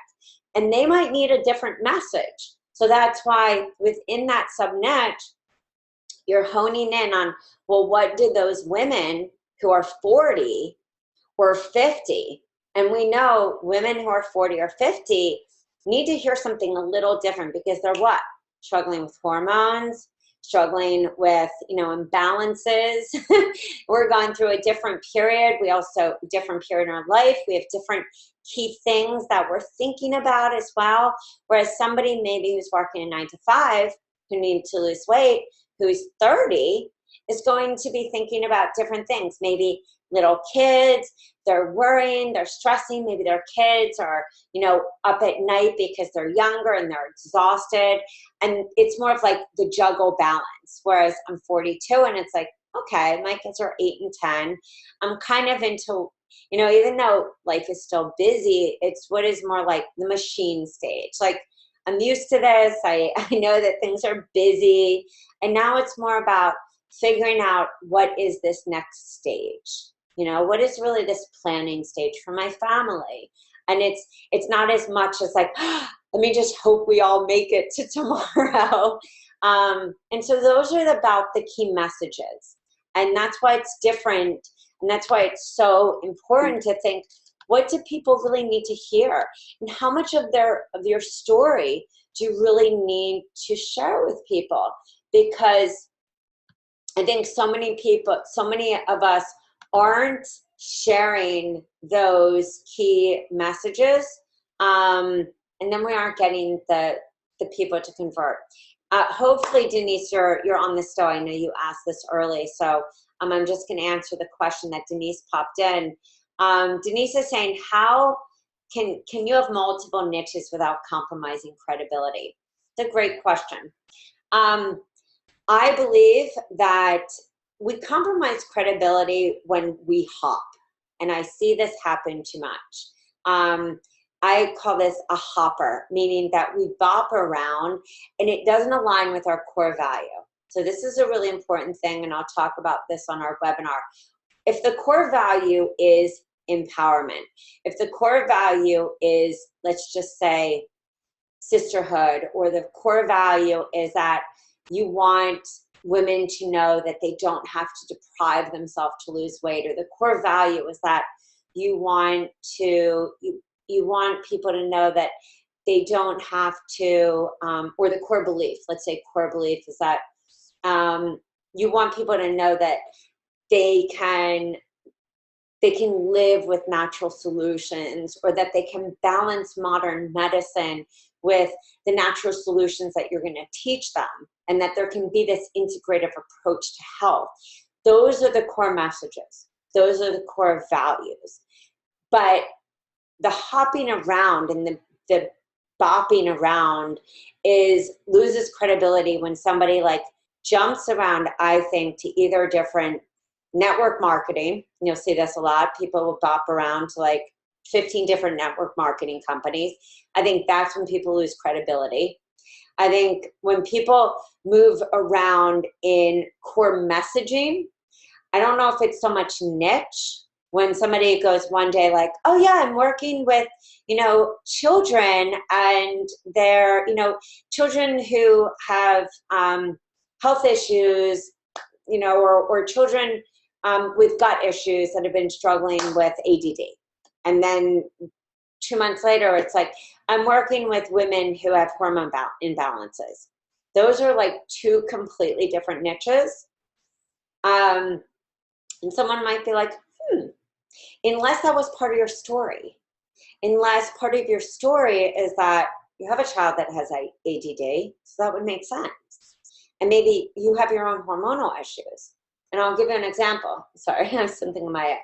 and they might need a different message. So that's why within that sub niche, you're honing in on, well, what did those women who are 40 or 50, and we know women who are 40 or 50 need to hear something a little different, because they're what? Struggling with hormones, struggling with, you know, imbalances. We're going through a different period. We also, different period in our life. We have different key things that we're thinking about as well. Whereas somebody maybe who's working a 9 to 5, who needs to lose weight, who's 30, is going to be thinking about different things. Maybe little kids, they're worrying, they're stressing, maybe their kids are, you know, up at night because they're younger and they're exhausted. And it's more of like the juggle balance. Whereas I'm 42 and it's like, okay, my kids are 8 and 10. I'm kind of into, you know, even though life is still busy, it's what is more like the machine stage. Like, I'm used to this. I know that things are busy. And now it's more about figuring out, what is this next stage? You know, what is really this planning stage for my family? And it's not as much as like, oh, let me just hope we all make it to tomorrow. And so those are about the key messages. And that's why it's different. And that's why it's so important to think, what do people really need to hear? And how much of your story do you really need to share with people? Because I think so many people, so many of us aren't sharing those key messages. And then we aren't getting the people to convert. Hopefully, Denise, you're on this still. I know you asked this early. So I'm just going to answer the question that Denise popped in. Denise is saying, how can you have multiple niches without compromising credibility? It's a great question. I believe that we compromise credibility when we hop. and I see this happen too much. I call this a hopper, meaning that we bop around and it doesn't align with our core value. So this is a really important thing, and I'll talk about this on our webinar. If the core value is empowerment, if the core value is, let's just say, sisterhood, or the core value is that you want women to know that they don't have to deprive themselves to lose weight, or the core value is that you want people to know that they don't have to, or the core belief, let's say core belief is that you want people to know that they can live with natural solutions, or that they can balance modern medicine with the natural solutions that you're going to teach them, and that there can be this integrative approach to health. Those are the core messages. Those are the core values. But the hopping around and the bopping around loses credibility when somebody like jumps around, I think, to either different network marketing. You'll see this a lot. People will bop around to like 15 different network marketing companies. I think that's when people lose credibility. I think when people move around in core messaging, I don't know if it's so much niche. When somebody goes one day like, oh yeah, I'm working with, children, and they're, children who have health issues, or children with gut issues that have been struggling with ADD. And then 2 months later, it's like, I'm working with women who have hormone imbalances. Those are like two completely different niches. And someone might be like, unless that was part of your story, unless part of your story is that you have a child that has ADD, so that would make sense. And maybe you have your own hormonal issues. And I'll give you an example. Sorry, I have something in my head.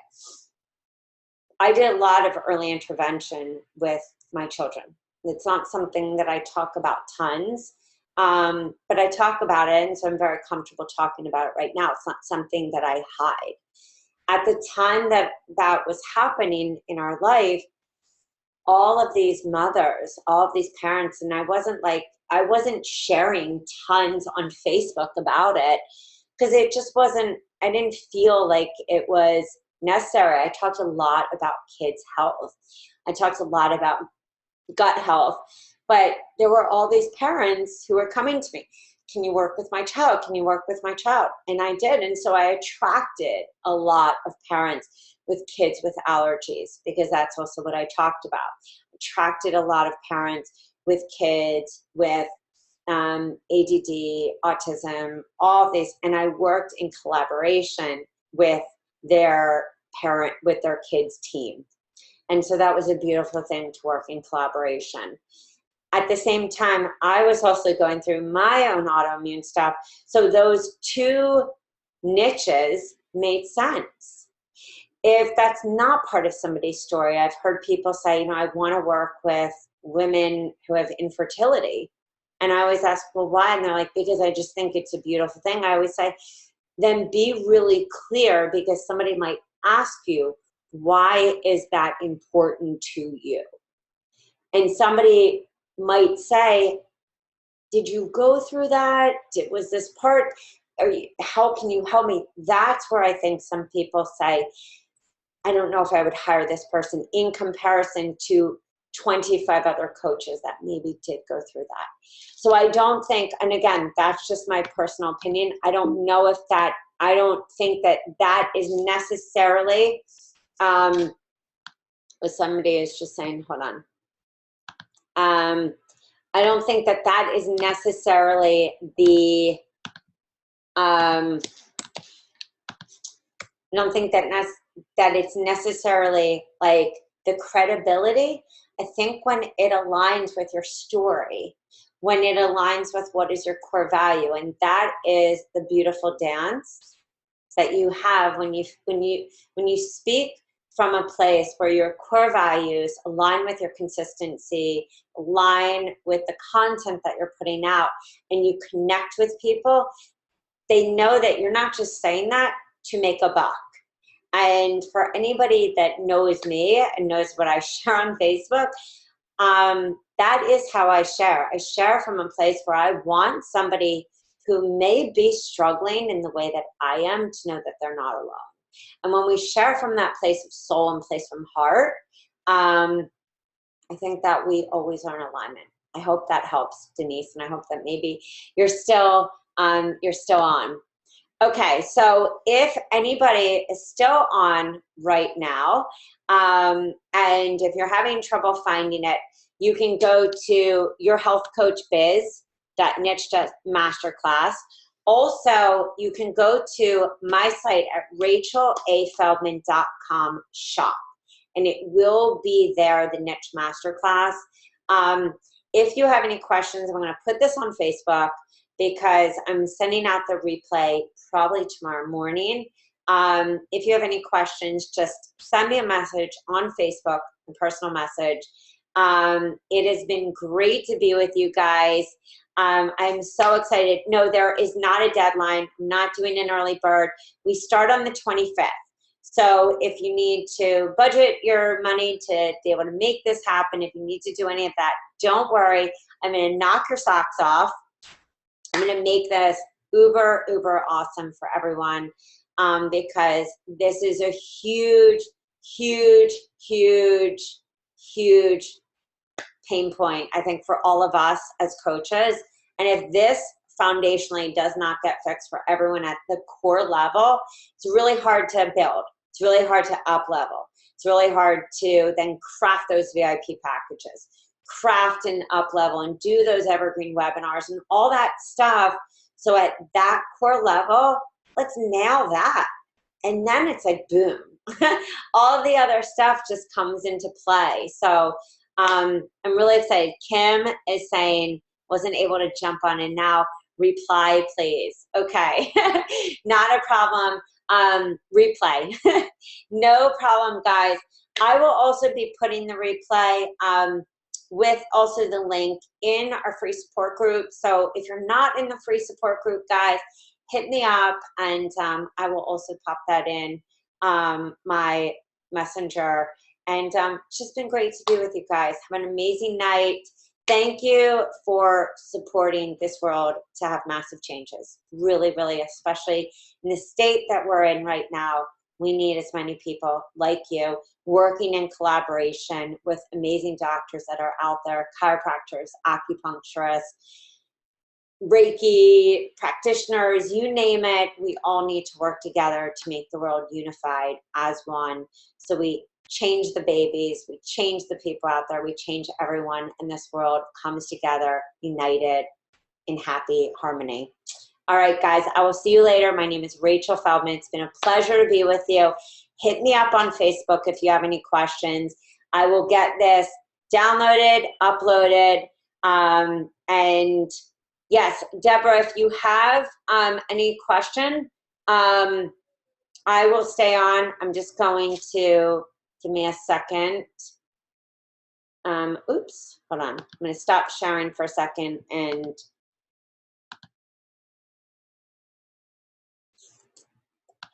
I did a lot of early intervention with my children. It's not something that I talk about tons, but I talk about it, and so I'm very comfortable talking about it right now. It's not something that I hide. At the time that was happening in our life, all of these mothers, all of these parents, and I wasn't sharing tons on Facebook about it, because it just wasn't, I didn't feel like it was necessary. I talked a lot about kids' health. I talked a lot about gut health, but there were all these parents who were coming to me. Can you work with my child? Can you work with my child? And I did. And so I attracted a lot of parents with kids with allergies, because that's also what I talked about. Attracted a lot of parents with kids with ADD, autism, all of these. And I worked in collaboration with their kids' team. And so that was a beautiful thing to work in collaboration. At the same time, I was also going through my own autoimmune stuff. So those two niches made sense. If that's not part of somebody's story, I've heard people say, I want to work with women who have infertility. And I always ask, well, why? And they're like, because I just think it's a beautiful thing. I always say, then be really clear, because somebody might ask you, why is that important to you? And somebody might say, did you go through that? Was this part? Can you help me? That's where I think some people say, I don't know if I would hire this person, in comparison to 25 other coaches that maybe did go through that. So I don't think, and again, that's just my personal opinion. I don't think that is necessarily, somebody is just saying, hold on. I don't think that is necessarily the, I don't think that it's necessarily like the credibility. I think when it aligns with your story, when it aligns with what is your core value, and that is the beautiful dance that you have when you speak from a place where your core values align with your consistency, align with the content that you're putting out, and you connect with people. They know that you're not just saying that to make a buck. And for anybody that knows me and knows what I share on Facebook, that is how I share. I share from a place where I want somebody who may be struggling in the way that I am to know that they're not alone. And when we share from that place of soul and place from heart, I think that we always are in alignment. I hope that helps, Denise, and I hope that maybe you're still on. Okay, so if anybody is still on right now, and if you're having trouble finding it, you can go to yourhealthcoachbiz.niche.masterclass. Also, you can go to my site at rachelafeldman.com shop, and it will be there, the Niche Masterclass. If you have any questions, I'm going to put this on Facebook because I'm sending out the replay probably tomorrow morning. If you have any questions, just send me a message on Facebook, a personal message. It has been great to be with you guys. I'm so excited. No, there is not a deadline. I'm not doing an early bird. We start on the 25th. So if you need to budget your money to be able to make this happen, if you need to do any of that, don't worry. I'm going to knock your socks off. I'm going to make this uber, uber awesome for everyone, because this is a huge, huge, huge, huge pain point, I think, for all of us as coaches. And if this foundationally does not get fixed for everyone at the core level, it's really hard to build. It's really hard to up level. It's really hard to then craft those VIP packages, craft an up level and do those evergreen webinars and all that stuff. So at that core level, let's nail that. And then it's like, boom, all the other stuff just comes into play. So I'm really excited. Kim is saying, wasn't able to jump on, and now reply, please. Okay, not a problem. Replay, no problem, guys. I will also be putting the replay with also the link in our free support group. So if you're not in the free support group, guys, hit me up, and I will also pop that in my messenger. And it's just been great to be with you guys. Have an amazing night. Thank you for supporting this world to have massive changes. Really, really, especially in the state that we're in right now, we need as many people like you working in collaboration with amazing doctors that are out there, chiropractors, acupuncturists, Reiki practitioners, you name it. We all need to work together to make the world unified as one. So we change the babies, we change the people out there, we change everyone, and this world comes together united in happy harmony. All right, guys, I will see you later. My name is Rachel Feldman. It's been a pleasure to be with you. Hit me up on Facebook if you have any questions. I will get this downloaded, uploaded, and yes, Deborah, if you have any question, I will stay on. I'm just going to give me a second. Oops, hold on. I'm going to stop sharing for a second and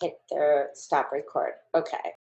hit the stop record. Okay.